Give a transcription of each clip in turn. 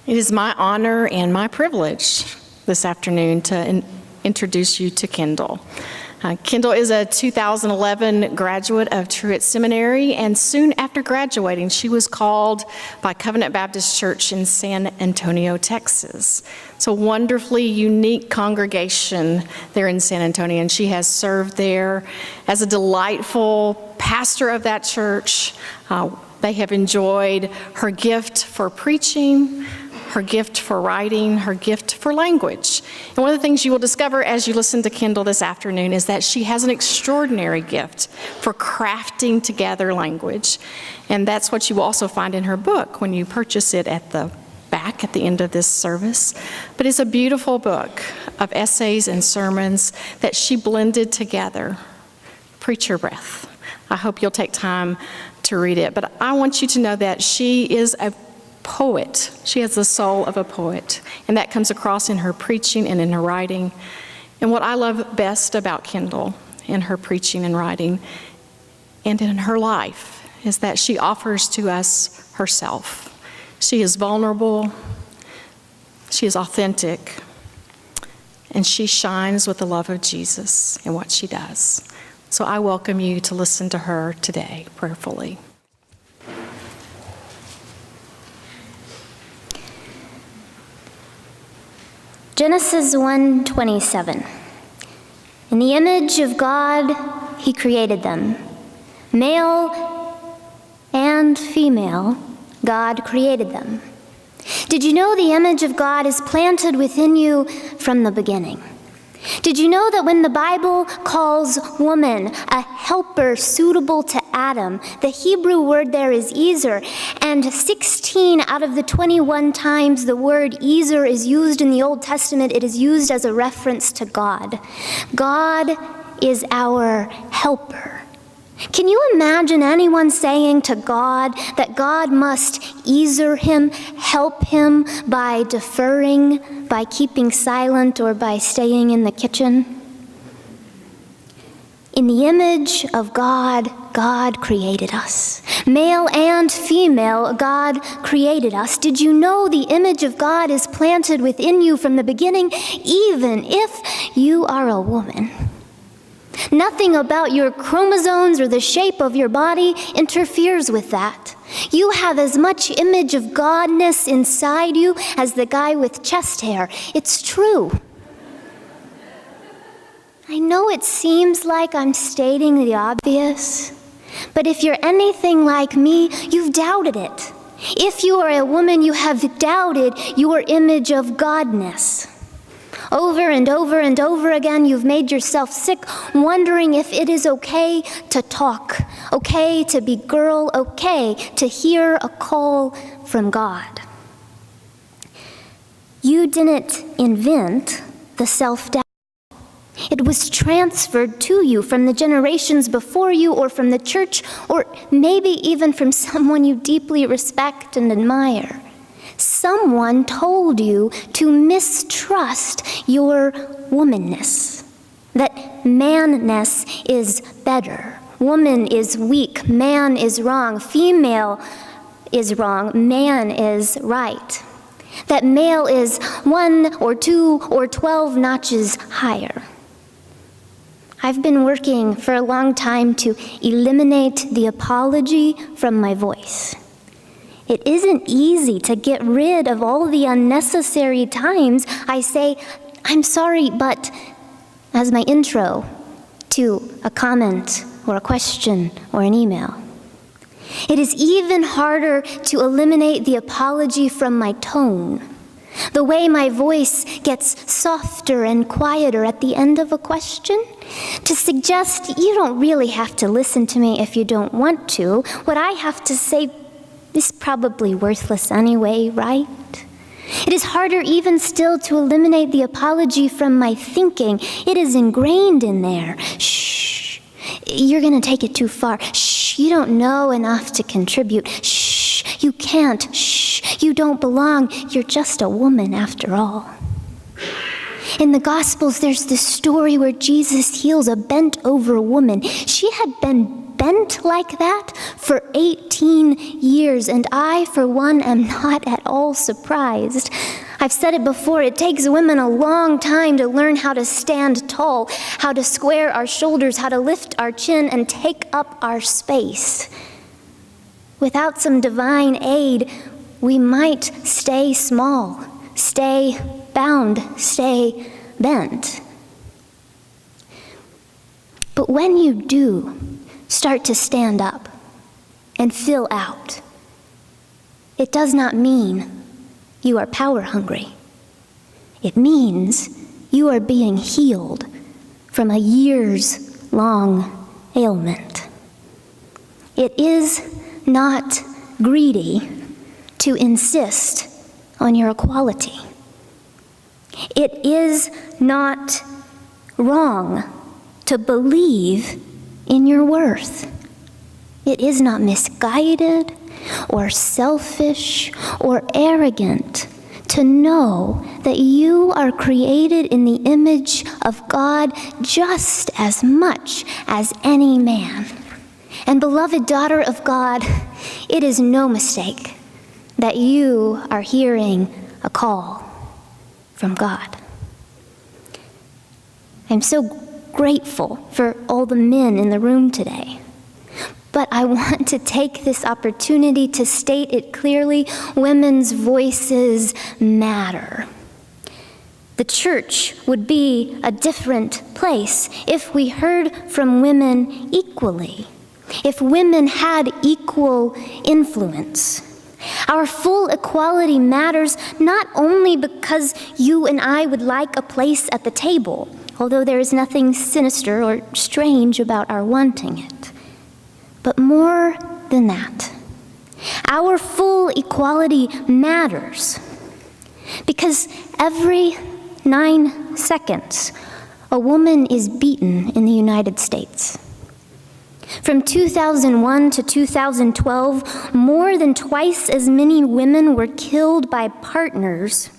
It is my honor and my privilege this afternoon to introduce you to Kyndall. Kyndall is a 2011 graduate of Truett Seminary, and soon after graduating, she was called by Covenant Baptist Church in San Antonio, Texas. It's a wonderfully unique congregation there in San Antonio, and she has served there as a delightful pastor of that church. They have enjoyed her gift for preaching, her gift for writing, her gift for language. And one of the things you will discover as you listen to Kyndall this afternoon is that she has an extraordinary gift for crafting together language. And that's what you will also find in her book when you purchase it at the back at the end of this service. But it's a beautiful book of essays and sermons that she blended together. Preacher breath. I hope you'll take time to read it. But I want you to know that she is a poet. She has the soul of a poet, and that comes across in her preaching and in her writing. And what I love best about Kyndall in her preaching and writing and in her life is that she offers to us herself. She is vulnerable, she is authentic, and she shines with the love of Jesus in what she does. So I welcome you to listen to her today prayerfully. Genesis 1:27. In the image of God, he created them. Male and female, God created them. Did you know the image of God is planted within you from the beginning? Did you know that when the Bible calls woman a helper suitable to Adam, the Hebrew word there is ezer, and 16 out of the 21 times the word ezer is used in the Old Testament, it is used as a reference to God. God is our helper. Can you imagine anyone saying to God that God must ezer him, help him by deferring, by keeping silent, or by staying in the kitchen? In the image of God, God created us. Male and female, God created us. Did you know the image of God is planted within you from the beginning, even if you are a woman? Nothing about your chromosomes or the shape of your body interferes with that. You have as much image of Godness inside you as the guy with chest hair. It's true. I know it seems like I'm stating the obvious, but if you're anything like me, you've doubted it. If you are a woman, you have doubted your image of Godness. Over and over and over again, you've made yourself sick, wondering if it is okay to talk, okay to be girl, okay to hear a call from God. You didn't invent the self-doubt. It was transferred to you from the generations before you, or from the church, or maybe even from someone you deeply respect and admire. Someone told you to mistrust your womanness, that manness is better. Woman is weak, man is wrong, female is wrong, man is right. That male is 1 or 2 or 12 notches higher. I've been working for a long time to eliminate the apology from my voice. It isn't easy to get rid of all the unnecessary times I say, "I'm sorry, but," as my intro to a comment or a question or an email. It is even harder to eliminate the apology from my tone, the way my voice gets softer and quieter at the end of a question, to suggest you don't really have to listen to me if you don't want to. What I have to say is probably worthless anyway, right? It is harder even still to eliminate the apology from my thinking. It is ingrained in there. Shh, you're gonna take it too far. Shh, you don't know enough to contribute. Shh, you can't. Shh, you don't belong. You're just a woman after all. In the Gospels, there's this story where Jesus heals a bent-over woman. She had been bent bent like that for 18 years, and I, for one, am not at all surprised. I've said it before, it takes women a long time to learn how to stand tall, how to square our shoulders, how to lift our chin and take up our space. Without some divine aid, we might stay small, stay bound, stay bent. But when you do start to stand up and fill out, it does not mean you are power hungry. It means you are being healed from a years-long ailment. It is not greedy to insist on your equality. It is not wrong to believe in your worth. It is not misguided or selfish or arrogant to know that you are created in the image of God just as much as any man. And beloved daughter of God, it is no mistake that you are hearing a call from God. I'm so grateful for all the men in the room today. But I want to take this opportunity to state it clearly, women's voices matter. The church would be a different place if we heard from women equally, if women had equal influence. Our full equality matters not only because you and I would like a place at the table, although there is nothing sinister or strange about our wanting it. But more than that, our full equality matters because every 9 seconds, a woman is beaten in the United States. From 2001 to 2012, more than twice as many women were killed by partners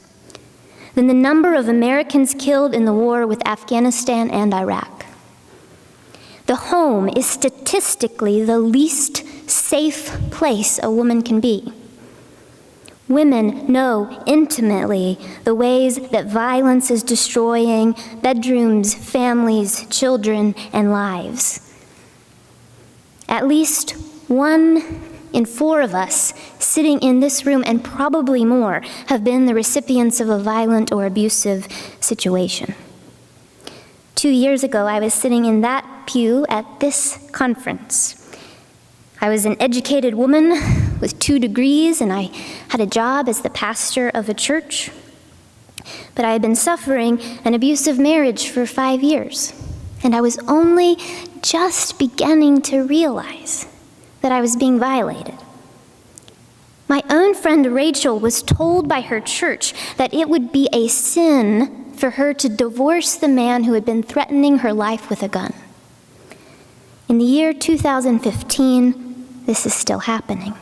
than the number of Americans killed in the war with Afghanistan and Iraq. The home is statistically the least safe place a woman can be. Women know intimately the ways that violence is destroying bedrooms, families, children, and lives. At least 1 in 4 of us sitting in this room, and probably more, have been the recipients of a violent or abusive situation. 2 years ago, I was sitting in that pew at this conference. I was an educated woman with 2 degrees, and I had a job as the pastor of a church. But I had been suffering an abusive marriage for 5 years, and I was only just beginning to realize that I was being violated. My own friend Rachel was told by her church that it would be a sin for her to divorce the man who had been threatening her life with a gun. In the year 2015, this is still happening.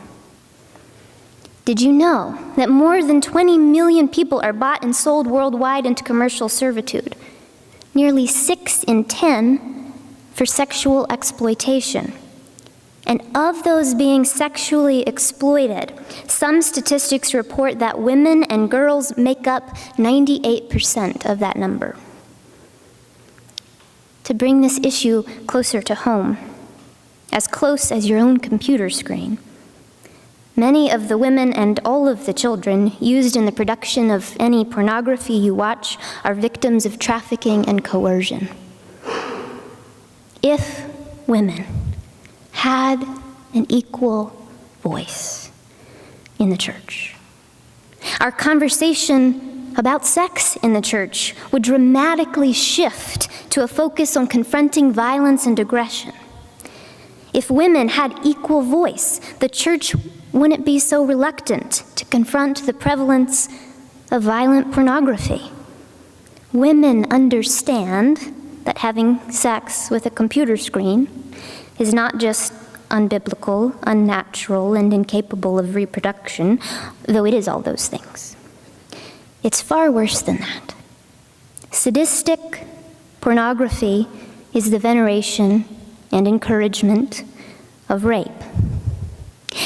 Did you know that more than 20 million people are bought and sold worldwide into commercial servitude? Nearly 6 in 10 for sexual exploitation. And of those being sexually exploited, some statistics report that women and girls make up 98% of that number. To bring this issue closer to home, as close as your own computer screen, many of the women and all of the children used in the production of any pornography you watch are victims of trafficking and coercion. If women had an equal voice in the church, our conversation about sex in the church would dramatically shift to a focus on confronting violence and aggression. If women had equal voice, the church wouldn't be so reluctant to confront the prevalence of violent pornography. Women understand that having sex with a computer screen is not just unbiblical, unnatural, and incapable of reproduction, though it is all those things. It's far worse than that. Sadistic pornography is the veneration and encouragement of rape.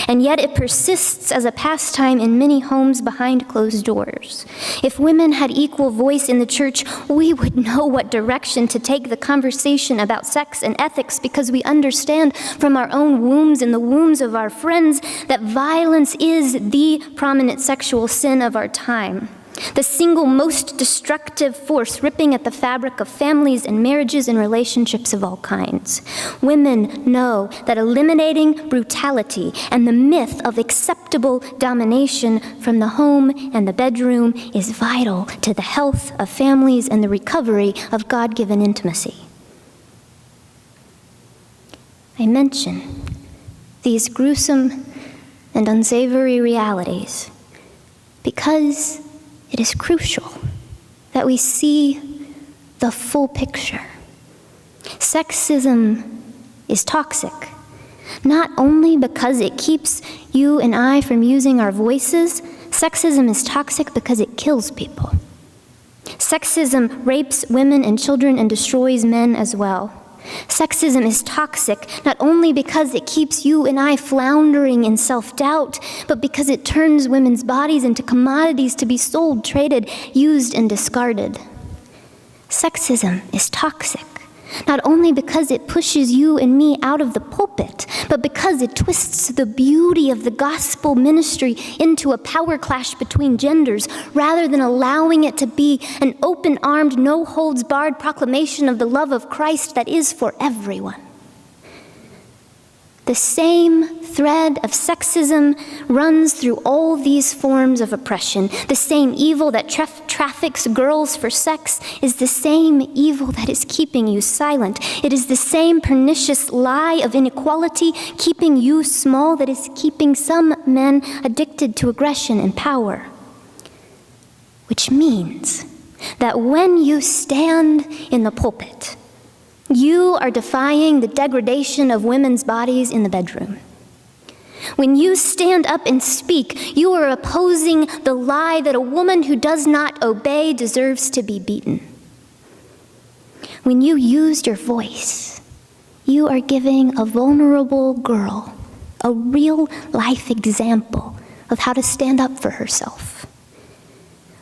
And yet it persists as a pastime in many homes behind closed doors. If women had equal voice in the church, we would know what direction to take the conversation about sex and ethics, because we understand from our own wombs and the wombs of our friends that violence is the prominent sexual sin of our time. The single most destructive force ripping at the fabric of families and marriages and relationships of all kinds. Women know that eliminating brutality and the myth of acceptable domination from the home and the bedroom is vital to the health of families and the recovery of God-given intimacy. I mention these gruesome and unsavory realities because it is crucial that we see the full picture. Sexism is toxic, not only because it keeps you and I from using our voices. Sexism is toxic because it kills people. Sexism rapes women and children and destroys men as well. Sexism is toxic not only because it keeps you and I floundering in self-doubt, but because it turns women's bodies into commodities to be sold, traded, used, and discarded. Sexism is toxic not only because it pushes you and me out of the pulpit, but because it twists the beauty of the gospel ministry into a power clash between genders, rather than allowing it to be an open-armed, no-holds-barred proclamation of the love of Christ that is for everyone. The same thread of sexism runs through all these forms of oppression. The same evil that traffics girls for sex is the same evil that is keeping you silent. It is the same pernicious lie of inequality keeping you small that is keeping some men addicted to aggression and power. Which means that when you stand in the pulpit, you are defying the degradation of women's bodies in the bedroom. When you stand up and speak, you are opposing the lie that a woman who does not obey deserves to be beaten. When you use your voice, you are giving a vulnerable girl a real-life example of how to stand up for herself.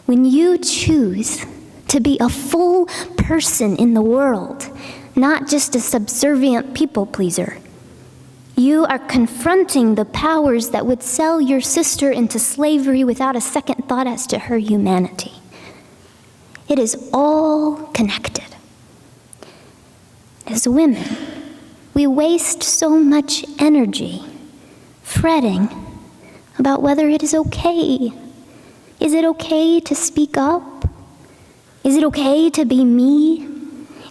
When you choose to be a full person in the world, not just a subservient people pleaser, you are confronting the powers that would sell your sister into slavery without a second thought as to her humanity. It is all connected. As women, we waste so much energy fretting about whether it is okay. Is it okay to speak up? Is it okay to be me?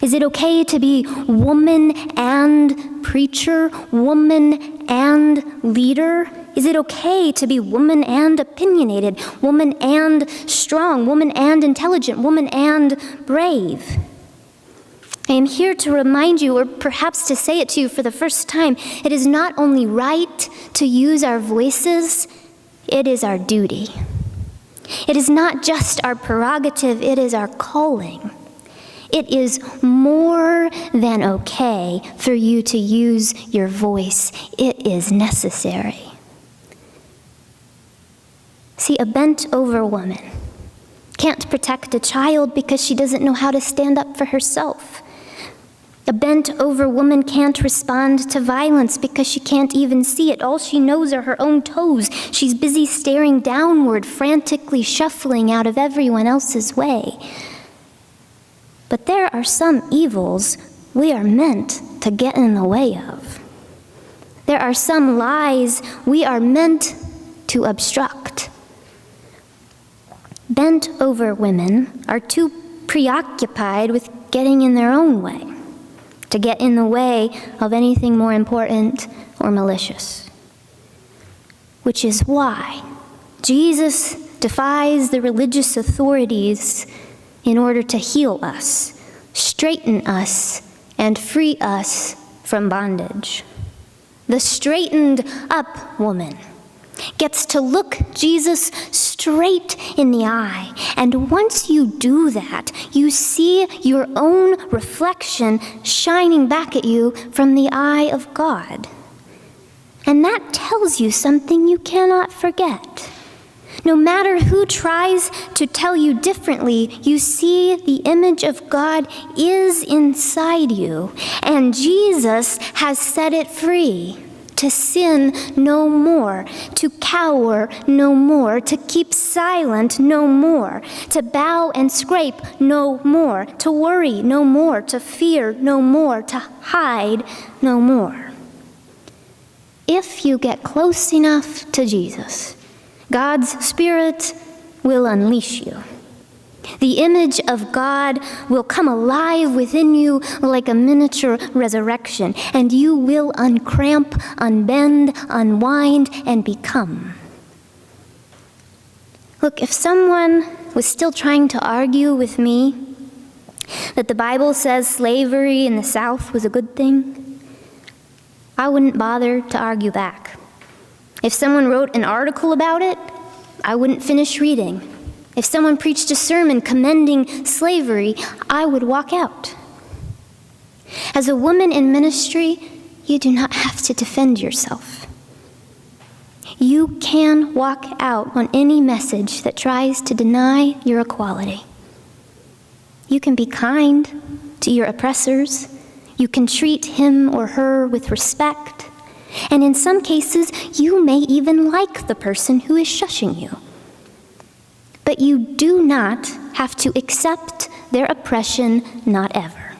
Is it okay to be woman and preacher, woman and leader? Is it okay to be woman and opinionated, woman and strong, woman and intelligent, woman and brave? I am here to remind you, or perhaps to say it to you for the first time, it is not only right to use our voices, it is our duty. It is not just our prerogative, it is our calling. It is more than okay for you to use your voice. It is necessary. See, a bent-over woman can't protect a child because she doesn't know how to stand up for herself. A bent-over woman can't respond to violence because she can't even see it. All she knows are her own toes. She's busy staring downward, frantically shuffling out of everyone else's way. But there are some evils we are meant to get in the way of. There are some lies we are meant to obstruct. Bent-over women are too preoccupied with getting in their own way to get in the way of anything more important or malicious. Which is why Jesus defies the religious authorities in order to heal us, straighten us, and free us from bondage. The straightened up woman gets to look Jesus straight in the eye. And once you do that, you see your own reflection shining back at you from the eye of God. And that tells you something you cannot forget. No matter who tries to tell you differently, you see the image of God is inside you, and Jesus has set it free to sin no more, to cower no more, to keep silent no more, to bow and scrape no more, to worry no more, to fear no more, to hide no more. If you get close enough to Jesus, God's Spirit will unleash you. The image of God will come alive within you like a miniature resurrection, and you will uncramp, unbend, unwind, and become. Look, if someone was still trying to argue with me that the Bible says slavery in the South was a good thing, I wouldn't bother to argue back. If someone wrote an article about it, I wouldn't finish reading. If someone preached a sermon commending slavery, I would walk out. As a woman in ministry, you do not have to defend yourself. You can walk out on any message that tries to deny your equality. You can be kind to your oppressors. You can treat him or her with respect. And in some cases, you may even like the person who is shushing you. But you do not have to accept their oppression, not ever.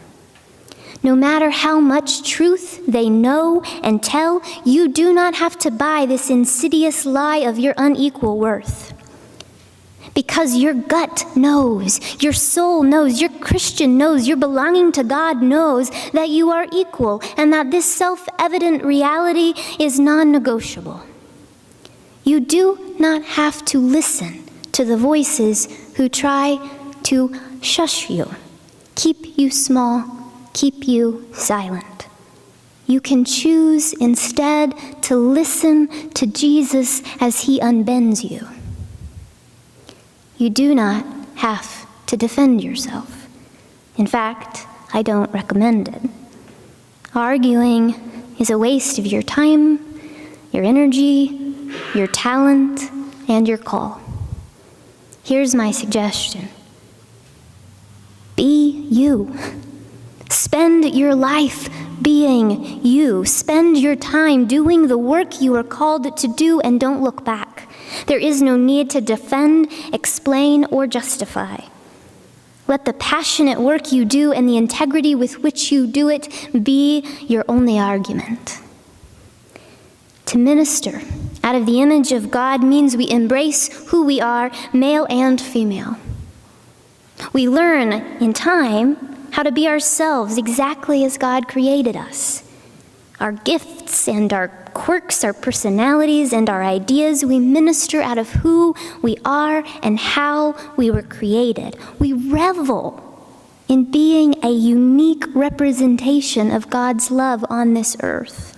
No matter how much truth they know and tell, you do not have to buy this insidious lie of your unequal worth. Because your gut knows, your soul knows, your Christian knows, your belonging to God knows that you are equal and that this self-evident reality is non-negotiable. You do not have to listen to the voices who try to shush you, keep you small, keep you silent. You can choose instead to listen to Jesus as he unbends you. You do not have to defend yourself. In fact, I don't recommend it. Arguing is a waste of your time, your energy, your talent, and your call. Here's my suggestion. Be you. Spend your life being you. Spend your time doing the work you are called to do, and don't look back. There is no need to defend, explain, or justify. Let the passionate work you do and the integrity with which you do it be your only argument. To minister out of the image of God means we embrace who we are, male and female. We learn in time how to be ourselves exactly as God created us. Our gifts and our quirks, our personalities and our ideas, we minister out of who we are and how we were created. We revel in being a unique representation of God's love on this earth.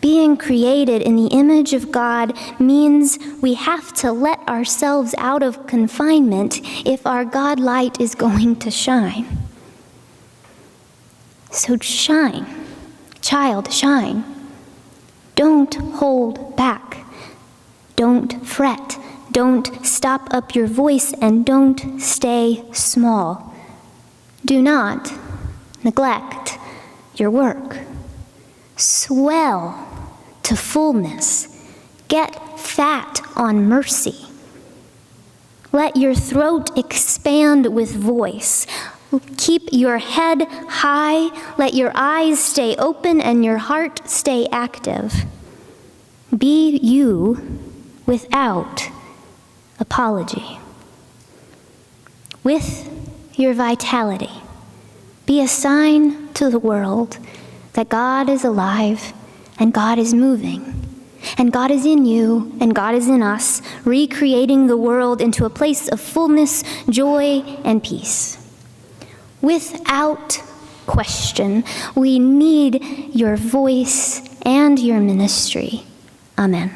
Being created in the image of God means we have to let ourselves out of confinement if our God light is going to shine. So shine, child, shine. Don't hold back. Don't fret. Don't stop up your voice, and don't stay small. Do not neglect your work. Swell to fullness. Get fat on mercy. Let your throat expand with voice. Keep your head high. Let your eyes stay open and your heart stay active. Be you without apology. With your vitality, be a sign to the world that God is alive and God is moving. And God is in you, and God is in us, recreating the world into a place of fullness, joy, and peace. Without question, we need your voice and your ministry. Amen.